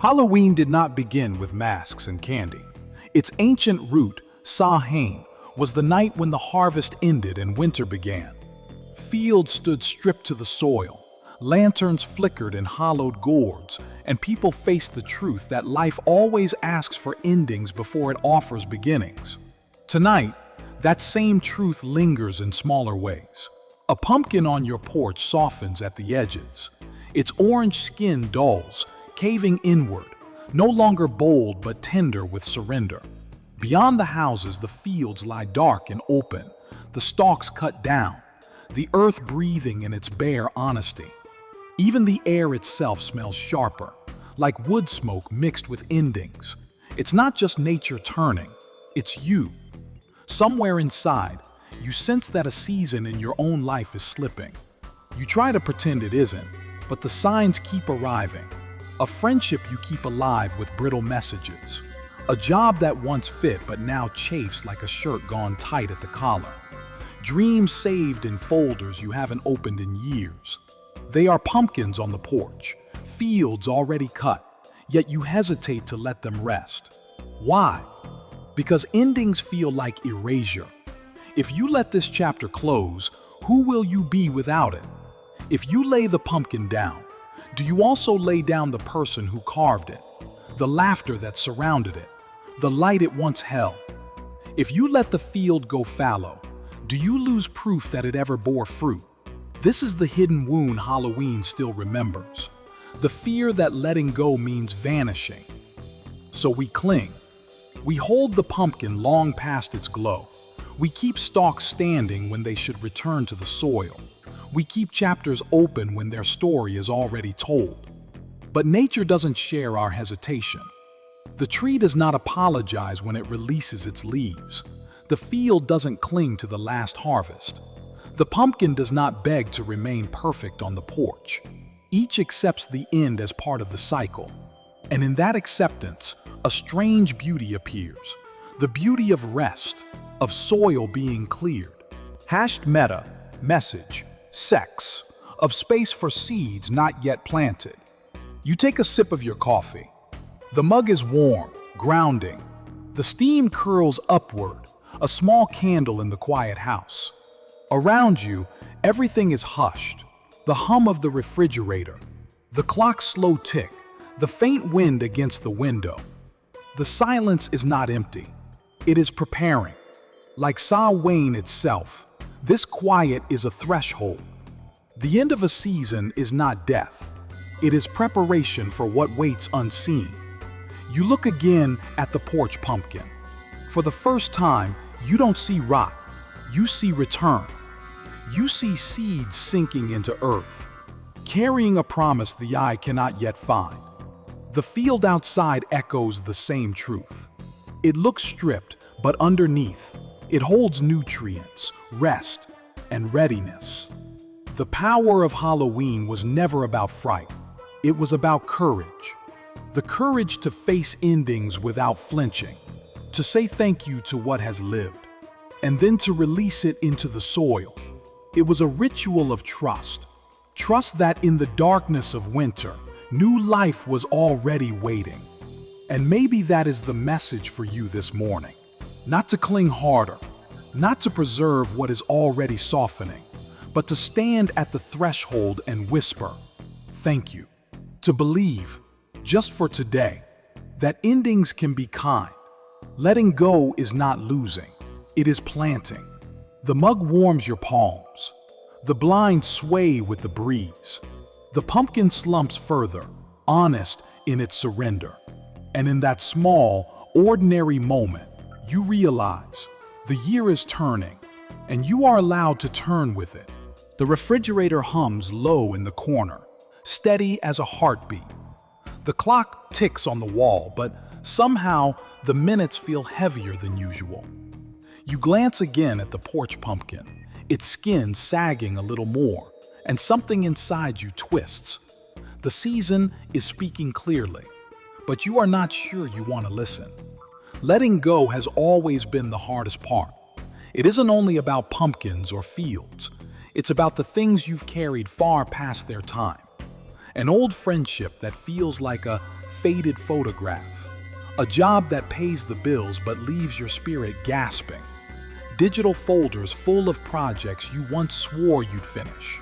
Halloween did not begin with masks and candy. Its ancient root, Samhain, was the night when the harvest ended and winter began. Fields stood stripped to the soil, lanterns flickered in hollowed gourds, and people faced the truth that life always asks for endings before it offers beginnings. Tonight, that same truth lingers in smaller ways. A pumpkin on your porch softens at the edges. Its orange skin dulls, caving inward, no longer bold but tender with surrender. Beyond the houses, the fields lie dark and open, the stalks cut down, the earth breathing in its bare honesty. Even the air itself smells sharper, like wood smoke mixed with endings. It's not just nature turning, it's you. Somewhere inside, you sense that a season in your own life is slipping. You try to pretend it isn't, but the signs keep arriving. A friendship you keep alive with brittle messages. A job that once fit but now chafes like a shirt gone tight at the collar. Dreams saved in folders you haven't opened in years. They are pumpkins on the porch, fields already cut, yet you hesitate to let them rest. Why? Because endings feel like erasure. If you let this chapter close, who will you be without it? If you lay the pumpkin down, do you also lay down the person who carved it, the laughter that surrounded it, the light it once held? If you let the field go fallow, do you lose proof that it ever bore fruit? This is the hidden wound Halloween still remembers, the fear that letting go means vanishing. So we cling. We hold the pumpkin long past its glow. We keep stalks standing when they should return to the soil. We keep chapters open when their story is already told. But nature doesn't share our hesitation. The tree does not apologize when it releases its leaves. The field doesn't cling to the last harvest. The pumpkin does not beg to remain perfect on the porch. Each accepts the end as part of the cycle. And in that acceptance, a strange beauty appears. The beauty of rest, of soil being cleared. Hashed meta, message, sex, of space for seeds not yet planted. You take a sip of your coffee. The mug is warm, grounding. The steam curls upward, a small candle in the quiet house. Around you, everything is hushed. The hum of the refrigerator, the clock's slow tick, the faint wind against the window. The silence is not empty. It is preparing. Like Samhain itself, this quiet is a threshold. The end of a season is not death. It is preparation for what waits unseen. You look again at the porch pumpkin. For the first time, you don't see rot. You see return. You see seeds sinking into earth, carrying a promise the eye cannot yet find. The field outside echoes the same truth. It looks stripped, but underneath, it holds nutrients, rest, and readiness. The power of Halloween was never about fright. It was about courage. The courage to face endings without flinching, to say thank you to what has lived, and then to release it into the soil. It was a ritual of trust. Trust that in the darkness of winter, new life was already waiting. And maybe that is the message for you this morning. Not to cling harder, not to preserve what is already softening, but to stand at the threshold and whisper, thank you. To believe, just for today, that endings can be kind. Letting go is not losing, it is planting. The mug warms your palms. The blinds sway with the breeze. The pumpkin slumps further, honest in its surrender. And in that small, ordinary moment, you realize the year is turning, and you are allowed to turn with it. The refrigerator hums low in the corner, steady as a heartbeat. The clock ticks on the wall, but somehow the minutes feel heavier than usual. You glance again at the porch pumpkin, its skin sagging a little more, and something inside you twists. The season is speaking clearly, but you are not sure you want to listen. Letting go has always been the hardest part. It isn't only about pumpkins or fields. It's about the things you've carried far past their time. An old friendship that feels like a faded photograph. A job that pays the bills but leaves your spirit gasping. Digital folders full of projects you once swore you'd finish.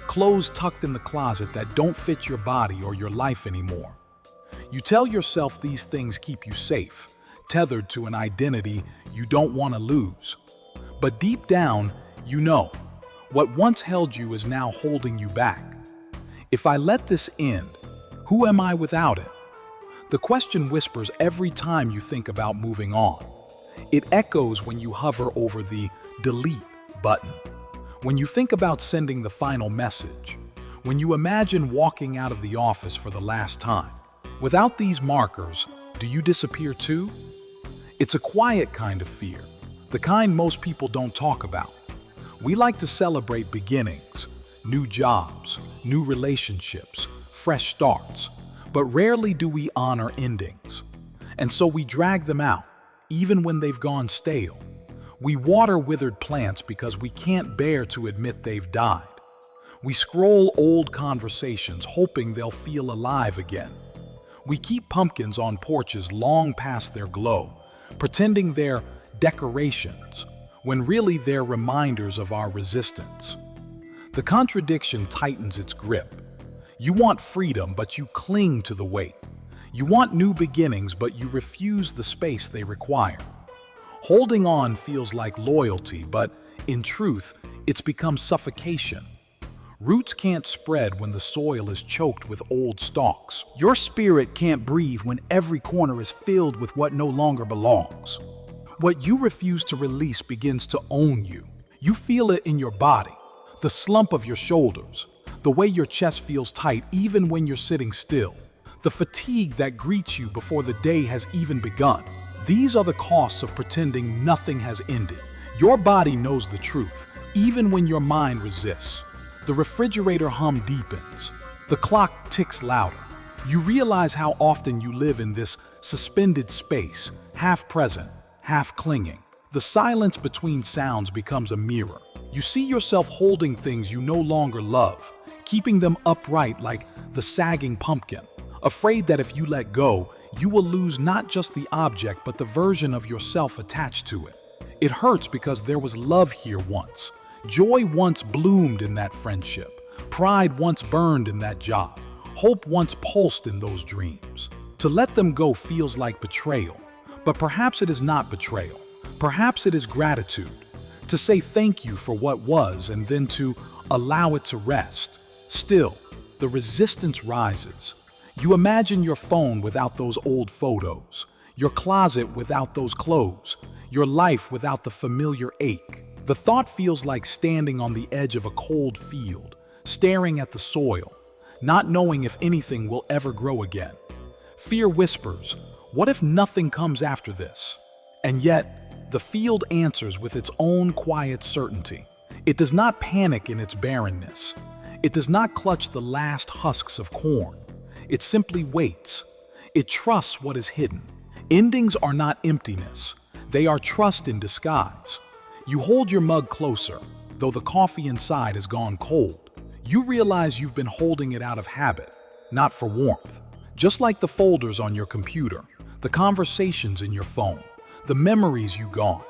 Clothes tucked in the closet that don't fit your body or your life anymore. You tell yourself these things keep you safe, tethered to an identity you don't want to lose. But deep down, you know, what once held you is now holding you back. If I let this end, who am I without it? The question whispers every time you think about moving on. It echoes when you hover over the delete button, when you think about sending the final message, when you imagine walking out of the office for the last time. Without these markers, do you disappear too? It's a quiet kind of fear, the kind most people don't talk about. We like to celebrate beginnings, new jobs, new relationships, fresh starts, but rarely do we honor endings. And so we drag them out, even when they've gone stale. We water withered plants because we can't bear to admit they've died. We scroll old conversations hoping they'll feel alive again. We keep pumpkins on porches long past their glow, pretending they're decorations, when really they're reminders of our resistance. The contradiction tightens its grip. You want freedom, but you cling to the weight. You want new beginnings, but you refuse the space they require. Holding on feels like loyalty, but in truth, it's become suffocation. Roots can't spread when the soil is choked with old stalks. Your spirit can't breathe when every corner is filled with what no longer belongs. What you refuse to release begins to own you. You feel it in your body, the slump of your shoulders, the way your chest feels tight even when you're sitting still, the fatigue that greets you before the day has even begun. These are the costs of pretending nothing has ended. Your body knows the truth, even when your mind resists. The refrigerator hum deepens. The clock ticks louder. You realize how often you live in this suspended space, half present, half clinging. The silence between sounds becomes a mirror. You see yourself holding things you no longer love, keeping them upright like the sagging pumpkin, afraid that if you let go, you will lose not just the object but the version of yourself attached to it. It hurts because there was love here once. Joy once bloomed in that friendship. Pride once burned in that job. Hope once pulsed in those dreams. To let them go feels like betrayal. But perhaps it is not betrayal. Perhaps it is gratitude. To say thank you for what was and then to allow it to rest. Still, the resistance rises. You imagine your phone without those old photos, your closet without those clothes, your life without the familiar ache. The thought feels like standing on the edge of a cold field, staring at the soil, not knowing if anything will ever grow again. Fear whispers, what if nothing comes after this? And yet, the field answers with its own quiet certainty. It does not panic in its barrenness. It does not clutch the last husks of corn. It simply waits. It trusts what is hidden. Endings are not emptiness. They are trust in disguise. You hold your mug closer, though the coffee inside has gone cold. You realize you've been holding it out of habit, not for warmth. Just like the folders on your computer, the conversations in your phone, the memories you gone.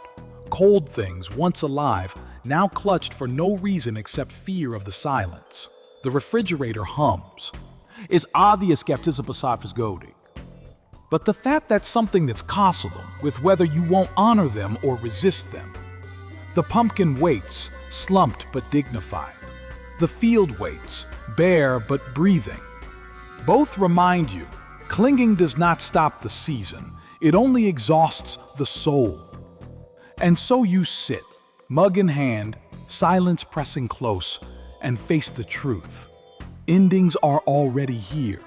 Cold things, once alive, now clutched for no reason except fear of the silence. The refrigerator hums. It's obvious skepticism is goading. But the fact that's something that's costable, with whether you won't honor them or resist them. The pumpkin waits, slumped but dignified. The field waits, bare but breathing. Both remind you, clinging does not stop the season, it only exhausts the soul. And so you sit, mug in hand, silence pressing close, and face the truth. Endings are already here.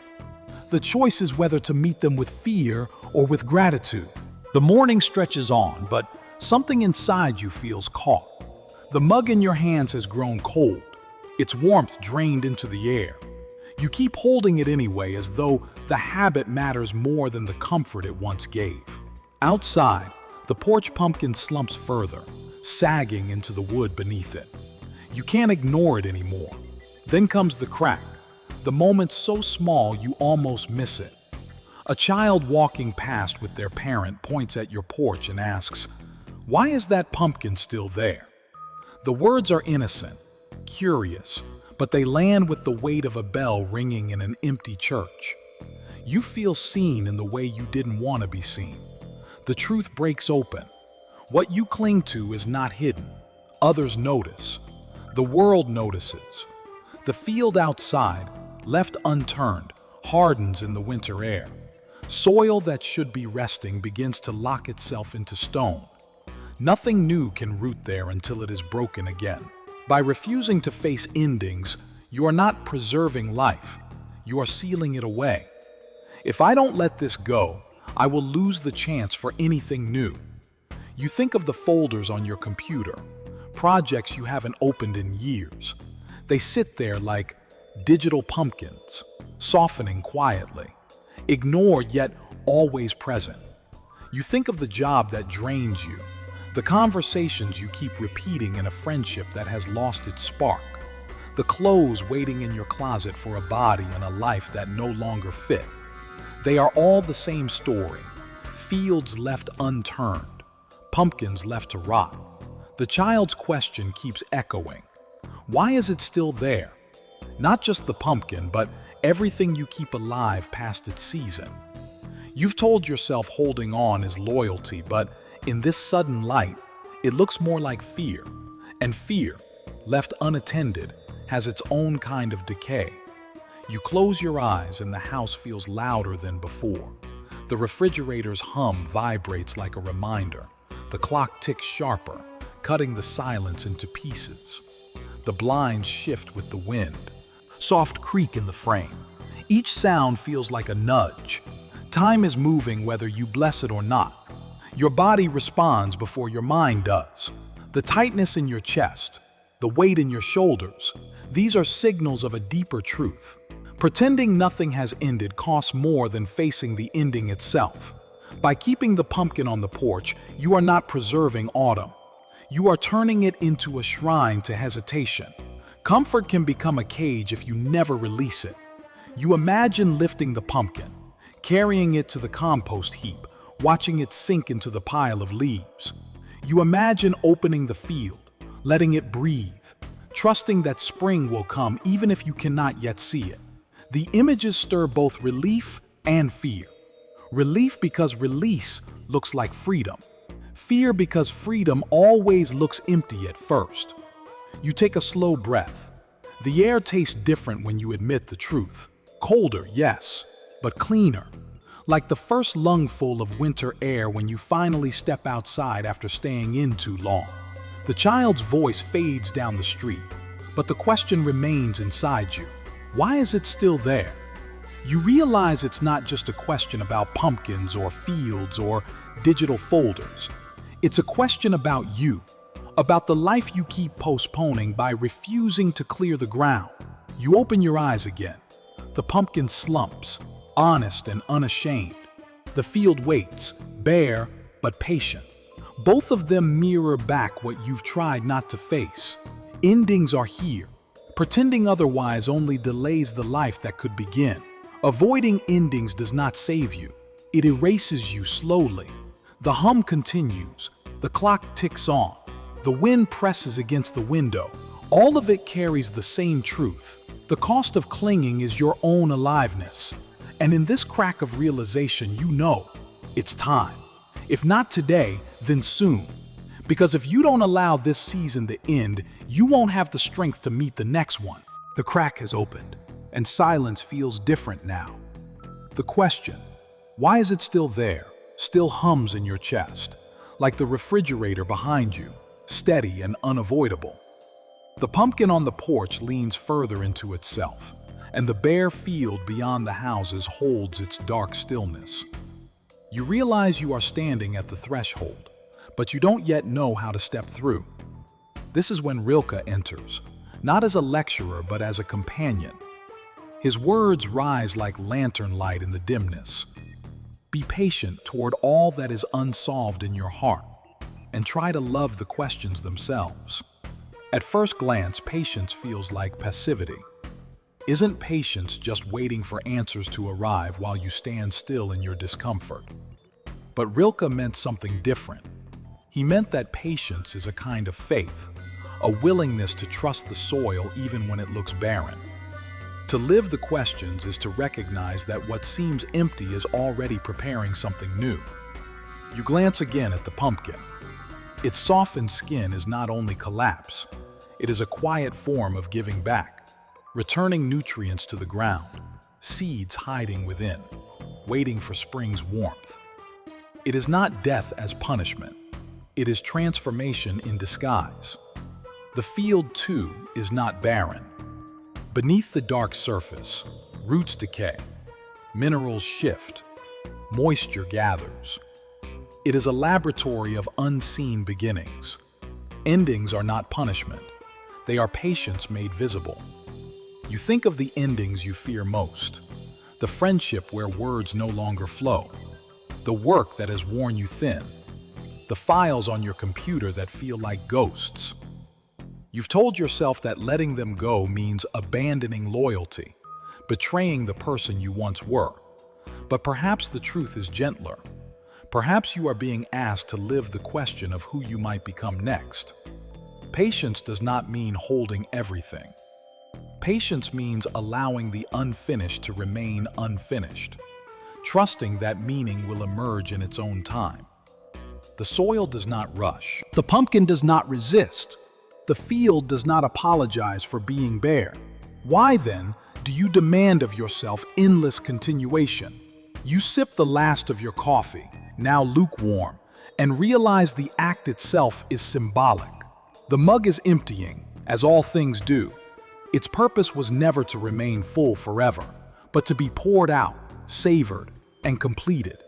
The choice is whether to meet them with fear or with gratitude. The morning stretches on, but something inside you feels caught. The mug in your hands has grown cold, its warmth drained into the air. You keep holding it anyway, as though the habit matters more than the comfort it once gave. Outside, the porch pumpkin slumps further, sagging into the wood beneath it. You can't ignore it anymore. Then comes the crack, the moment so small you almost miss it. A child walking past with their parent points at your porch and asks, "Why is that pumpkin still there?" The words are innocent, curious, but they land with the weight of a bell ringing in an empty church. You feel seen in the way you didn't want to be seen. The truth breaks open. What you cling to is not hidden. Others notice. The world notices. The field outside, left unturned, hardens in the winter air. Soil that should be resting begins to lock itself into stone. Nothing new can root there until it is broken again. By refusing to face endings, you are not preserving life. You are sealing it away. If I don't let this go, I will lose the chance for anything new. You think of the folders on your computer, projects you haven't opened in years. They sit there like digital pumpkins, softening quietly, ignored yet always present. You think of the job that drains you, the conversations you keep repeating in a friendship that has lost its spark, the clothes waiting in your closet for a body and a life that no longer fit. They are all the same story, fields left unturned, pumpkins left to rot. The child's question keeps echoing. Why is it still there? Not just the pumpkin, but everything you keep alive past its season. You've told yourself holding on is loyalty, but in this sudden light, it looks more like fear. And fear, left unattended, has its own kind of decay. You close your eyes and the house feels louder than before. The refrigerator's hum vibrates like a reminder. The clock ticks sharper, cutting the silence into pieces. The blinds shift with the wind. Soft creak in the frame. Each sound feels like a nudge. Time is moving whether you bless it or not. Your body responds before your mind does. The tightness in your chest, the weight in your shoulders, these are signals of a deeper truth. Pretending nothing has ended costs more than facing the ending itself. By keeping the pumpkin on the porch, you are not preserving autumn. You are turning it into a shrine to hesitation. Comfort can become a cage if you never release it. You imagine lifting the pumpkin, carrying it to the compost heap, watching it sink into the pile of leaves. You imagine opening the field, letting it breathe, trusting that spring will come even if you cannot yet see it. The images stir both relief and fear. Relief because release looks like freedom. Fear because freedom always looks empty at first. You take a slow breath. The air tastes different when you admit the truth. Colder, yes, but cleaner. Like the first lungful of winter air when you finally step outside after staying in too long. The child's voice fades down the street, but the question remains inside you. Why is it still there? You realize it's not just a question about pumpkins or fields or digital folders. It's a question about you, about the life you keep postponing by refusing to clear the ground. You open your eyes again. The pumpkin slumps, honest and unashamed. The field waits, bare but patient. Both of them mirror back what you've tried not to face. Endings are here. Pretending otherwise only delays the life that could begin. Avoiding endings does not save you. It erases you slowly. The hum continues. The clock ticks on. The wind presses against the window. All of it carries the same truth. The cost of clinging is your own aliveness. And in this crack of realization, you know it's time. If not today, then soon. Because if you don't allow this season to end, you won't have the strength to meet the next one. The crack has opened, and silence feels different now. The question, why is it still there, still hums in your chest, like the refrigerator behind you, steady and unavoidable. The pumpkin on the porch leans further into itself, and the bare field beyond the houses holds its dark stillness. You realize you are standing at the threshold, but you don't yet know how to step through. This is when Rilke enters, not as a lecturer but as a companion. His words rise like lantern light in the dimness. Be patient toward all that is unsolved in your heart, and try to love the questions themselves. At first glance, patience feels like passivity. Isn't patience just waiting for answers to arrive while you stand still in your discomfort? But Rilke meant something different. He meant that patience is a kind of faith, a willingness to trust the soil even when it looks barren. To live the questions is to recognize that what seems empty is already preparing something new. You glance again at the pumpkin. Its softened skin is not only collapse, it is a quiet form of giving back, returning nutrients to the ground, seeds hiding within, waiting for spring's warmth. It is not death as punishment. It is transformation in disguise. The field, too, is not barren. Beneath the dark surface, roots decay, minerals shift, moisture gathers. It is a laboratory of unseen beginnings. Endings are not punishment. They are patience made visible. You think of the endings you fear most, the friendship where words no longer flow, the work that has worn you thin, the files on your computer that feel like ghosts. You've told yourself that letting them go means abandoning loyalty, betraying the person you once were. But perhaps the truth is gentler. Perhaps you are being asked to live the question of who you might become next. Patience does not mean holding everything. Patience means allowing the unfinished to remain unfinished, trusting that meaning will emerge in its own time. The soil does not rush. The pumpkin does not resist. The field does not apologize for being bare. Why then do you demand of yourself endless continuation? You sip the last of your coffee, now lukewarm, and realize the act itself is symbolic. The mug is emptying, as all things do. Its purpose was never to remain full forever, but to be poured out, savored, and completed.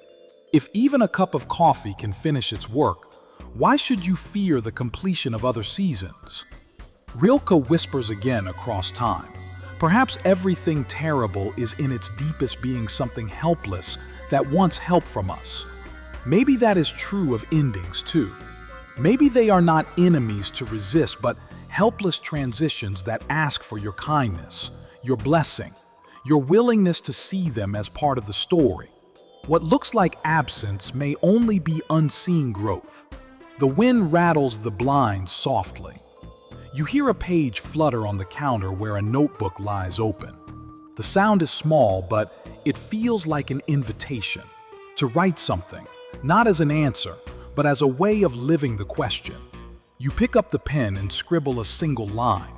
If even a cup of coffee can finish its work, why should you fear the completion of other seasons? Rilke whispers again across time. Perhaps everything terrible is in its deepest being something helpless that wants help from us. Maybe that is true of endings too. Maybe they are not enemies to resist, but helpless transitions that ask for your kindness, your blessing, your willingness to see them as part of the story. What looks like absence may only be unseen growth. The wind rattles the blinds softly. You hear a page flutter on the counter where a notebook lies open. The sound is small, but it feels like an invitation to write something, not as an answer, but as a way of living the question. You pick up the pen and scribble a single line.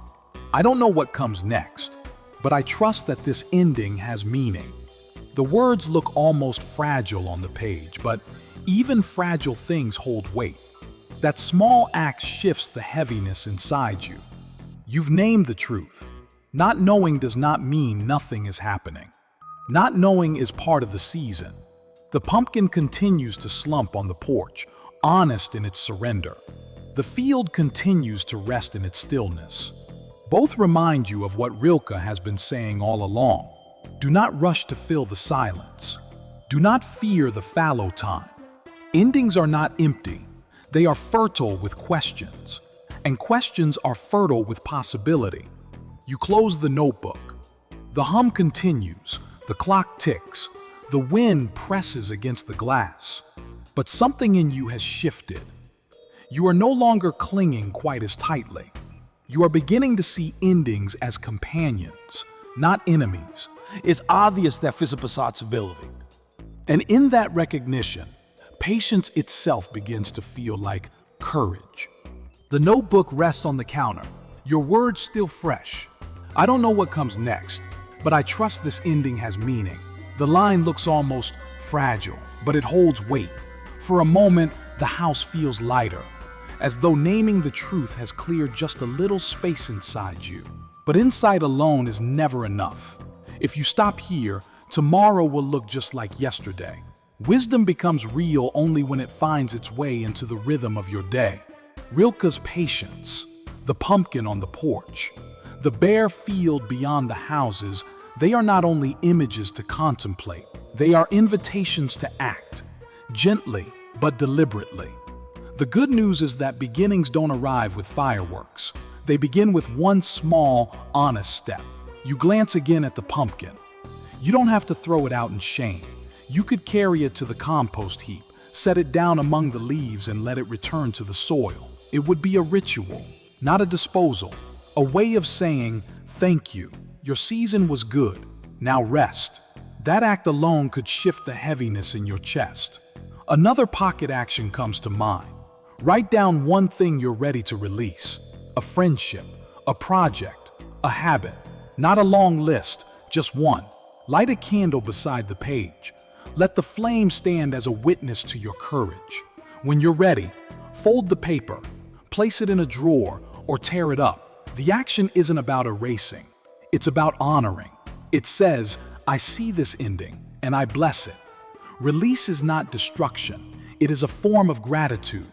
I don't know what comes next, but I trust that this ending has meaning. The words look almost fragile on the page, but even fragile things hold weight. That small act shifts the heaviness inside you. You've named the truth. Not knowing does not mean nothing is happening. Not knowing is part of the season. The pumpkin continues to slump on the porch, honest in its surrender. The field continues to rest in its stillness. Both remind you of what Rilke has been saying all along. Do not rush to fill the silence. Do not fear the fallow time. Endings are not empty. They are fertile with questions. And questions are fertile with possibility. You close the notebook. The hum continues. The clock ticks. The wind presses against the glass. But something in you has shifted. You are no longer clinging quite as tightly. You are beginning to see endings as companions, not enemies. It's obvious that Fizippasat's vilving. And in that recognition, patience itself begins to feel like courage. The notebook rests on the counter, your words still fresh. I don't know what comes next, but I trust this ending has meaning. The line looks almost fragile, but it holds weight. For a moment, the house feels lighter, as though naming the truth has cleared just a little space inside you. But insight alone is never enough. If you stop here, tomorrow will look just like yesterday. Wisdom becomes real only when it finds its way into the rhythm of your day. Rilke's patience, the pumpkin on the porch, the bare field beyond the houses, they are not only images to contemplate, they are invitations to act, gently but deliberately. The good news is that beginnings don't arrive with fireworks. They begin with one small, honest step. You glance again at the pumpkin. You don't have to throw it out in shame. You could carry it to the compost heap, set it down among the leaves and let it return to the soil. It would be a ritual, not a disposal, a way of saying, thank you, your season was good, now rest. That act alone could shift the heaviness in your chest. Another pocket action comes to mind. Write down one thing you're ready to release. A friendship, a project, a habit. Not a long list, just one. Light a candle beside the page. Let the flame stand as a witness to your courage. When you're ready, fold the paper, place it in a drawer, or tear it up. The action isn't about erasing. It's about honoring. It says, I see this ending, and I bless it. Release is not destruction. It is a form of gratitude.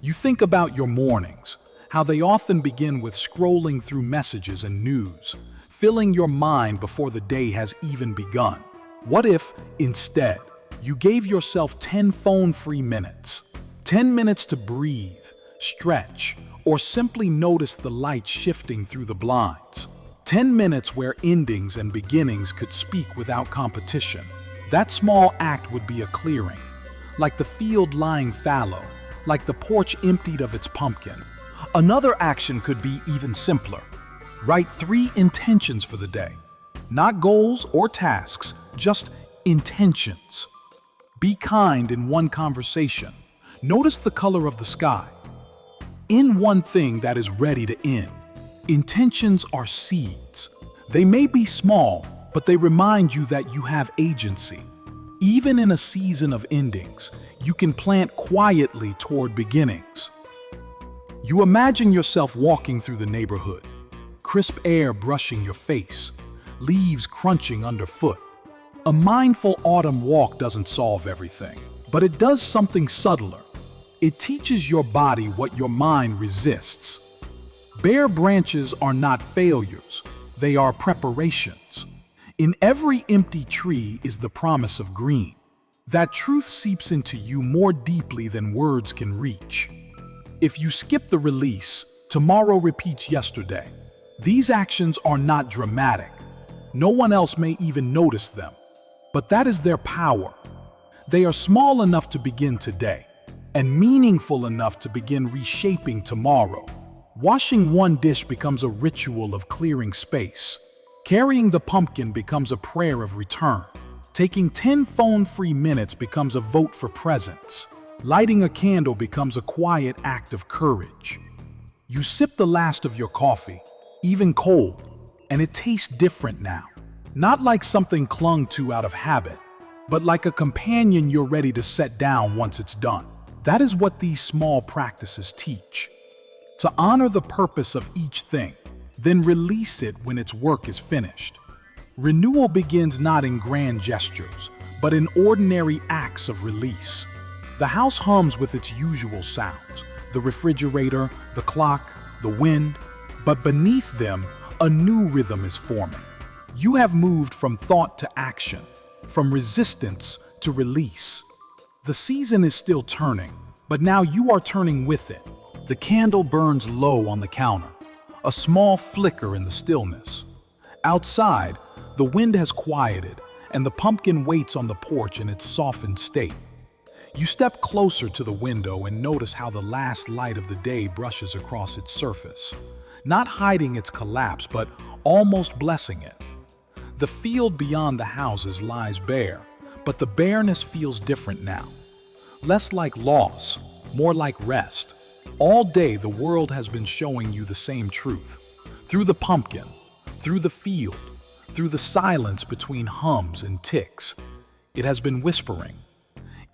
You think about your mornings, how they often begin with scrolling through messages and news, filling your mind before the day has even begun. What if, instead, you gave yourself 10 phone-free minutes? 10 minutes to breathe, stretch, or simply notice the light shifting through the blinds. 10 minutes where endings and beginnings could speak without competition. That small act would be a clearing, like the field lying fallow, like the porch emptied of its pumpkin. Another action could be even simpler. Write 3 intentions for the day. Not goals or tasks, just intentions. Be kind in one conversation. Notice the color of the sky. In one thing that is ready to end. Intentions are seeds. They may be small, but they remind you that you have agency. Even in a season of endings, you can plant quietly toward beginnings. You imagine yourself walking through the neighborhood, crisp air brushing your face, leaves crunching underfoot. A mindful autumn walk doesn't solve everything, but it does something subtler. It teaches your body what your mind resists. Bare branches are not failures, they are preparations. In every empty tree is the promise of green. That truth seeps into you more deeply than words can reach. If you skip the release, tomorrow repeats yesterday. These actions are not dramatic. No one else may even notice them. But that is their power. They are small enough to begin today, and meaningful enough to begin reshaping tomorrow. Washing one dish becomes a ritual of clearing space. Carrying the pumpkin becomes a prayer of return. Taking 10 phone-free minutes becomes a vote for presence. Lighting a candle becomes a quiet act of courage. You sip the last of your coffee, even cold, and it tastes different now. Not like something clung to out of habit, but like a companion you're ready to set down once it's done. That is what these small practices teach. To honor the purpose of each thing, then release it when its work is finished. Renewal begins not in grand gestures, but in ordinary acts of release. The house hums with its usual sounds, the refrigerator, the clock, the wind, but beneath them, a new rhythm is forming. You have moved from thought to action, from resistance to release. The season is still turning, but now you are turning with it. The candle burns low on the counter, a small flicker in the stillness. Outside, the wind has quieted, and the pumpkin waits on the porch in its softened state. You step closer to the window and notice how the last light of the day brushes across its surface, not hiding its collapse, but almost blessing it. The field beyond the houses lies bare, but the bareness feels different now. Less like loss, more like rest. All day the world has been showing you the same truth. Through the pumpkin, through the field, through the silence between hums and ticks, it has been whispering.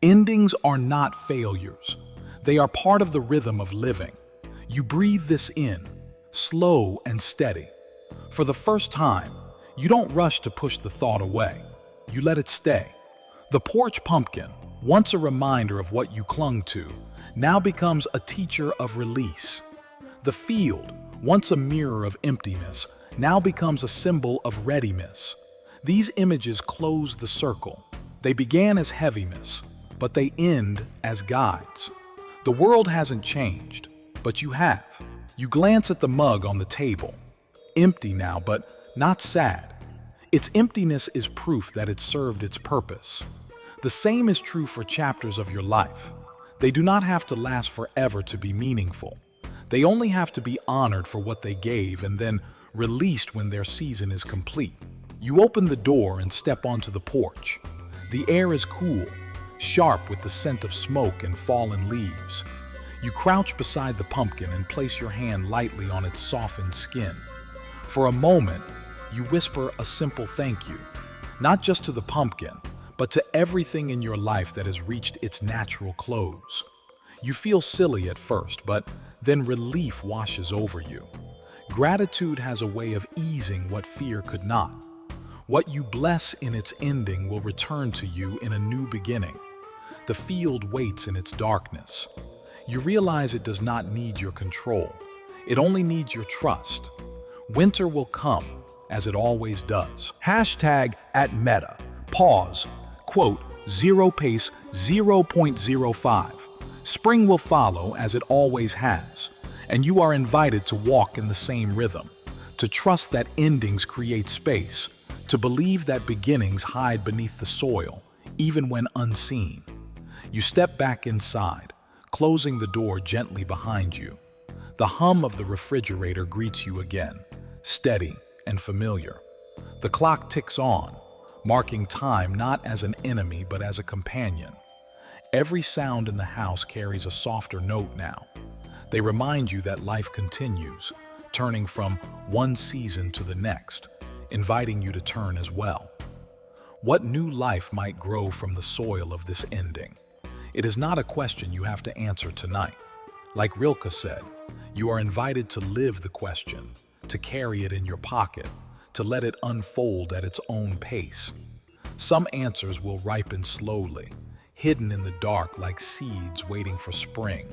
Endings are not failures. They are part of the rhythm of living. You breathe this in, slow and steady. For the first time, you don't rush to push the thought away. You let it stay. The porch pumpkin, once a reminder of what you clung to, now becomes a teacher of release. The field, once a mirror of emptiness, now becomes a symbol of readiness. These images close the circle. They began as heaviness, but they end as guides. The world hasn't changed, but you have. You glance at the mug on the table. empty now, but not sad. Its emptiness is proof that it served its purpose. The same is true for chapters of your life. They do not have to last forever to be meaningful. They only have to be honored for what they gave and then released when their season is complete. You open the door and step onto the porch. The air is cool, sharp with the scent of smoke and fallen leaves. You crouch beside the pumpkin and place your hand lightly on its softened skin. For a moment, you whisper a simple thank you, not just to the pumpkin, but to everything in your life that has reached its natural close. You feel silly at first, but then relief washes over you. Gratitude has a way of easing what fear could not. What you bless in its ending will return to you in a new beginning. The field waits in its darkness. You realize it does not need your control. It only needs your trust. Winter will come, as it always does. #@Meta. Pause. Quote, 0 pace 0.05. Spring will follow as it always has, and you are invited to walk in the same rhythm, to trust that endings create space, to believe that beginnings hide beneath the soil, even when unseen. You step back inside, closing the door gently behind you. The hum of the refrigerator greets you again, steady and familiar. The clock ticks on, marking time not as an enemy but as a companion. Every sound in the house carries a softer note now. They remind you that life continues, turning from one season to the next, inviting you to turn as well. What new life might grow from the soil of this ending? It is not a question you have to answer tonight. Like Rilke said, you are invited to live the question, to carry it in your pocket, to let it unfold at its own pace. Some answers will ripen slowly, hidden in the dark like seeds waiting for spring.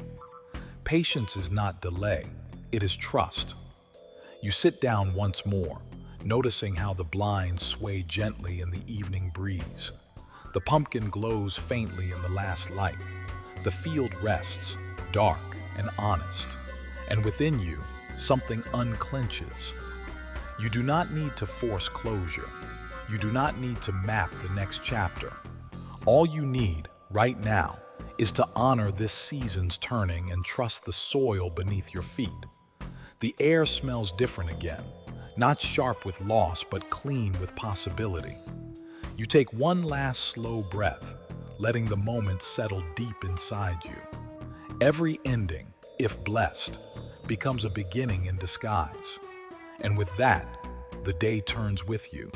Patience is not delay, it is trust. You sit down once more, noticing how the blinds sway gently in the evening breeze. The pumpkin glows faintly in the last light. The field rests, dark and honest. And within you, something unclenches. You do not need to force closure. You do not need to map the next chapter. All you need, right now, is to honor this season's turning and trust the soil beneath your feet. The air smells different again, not sharp with loss, but clean with possibility. You take one last slow breath, letting the moment settle deep inside you. Every ending, if blessed, becomes a beginning in disguise. And with that, the day turns with you.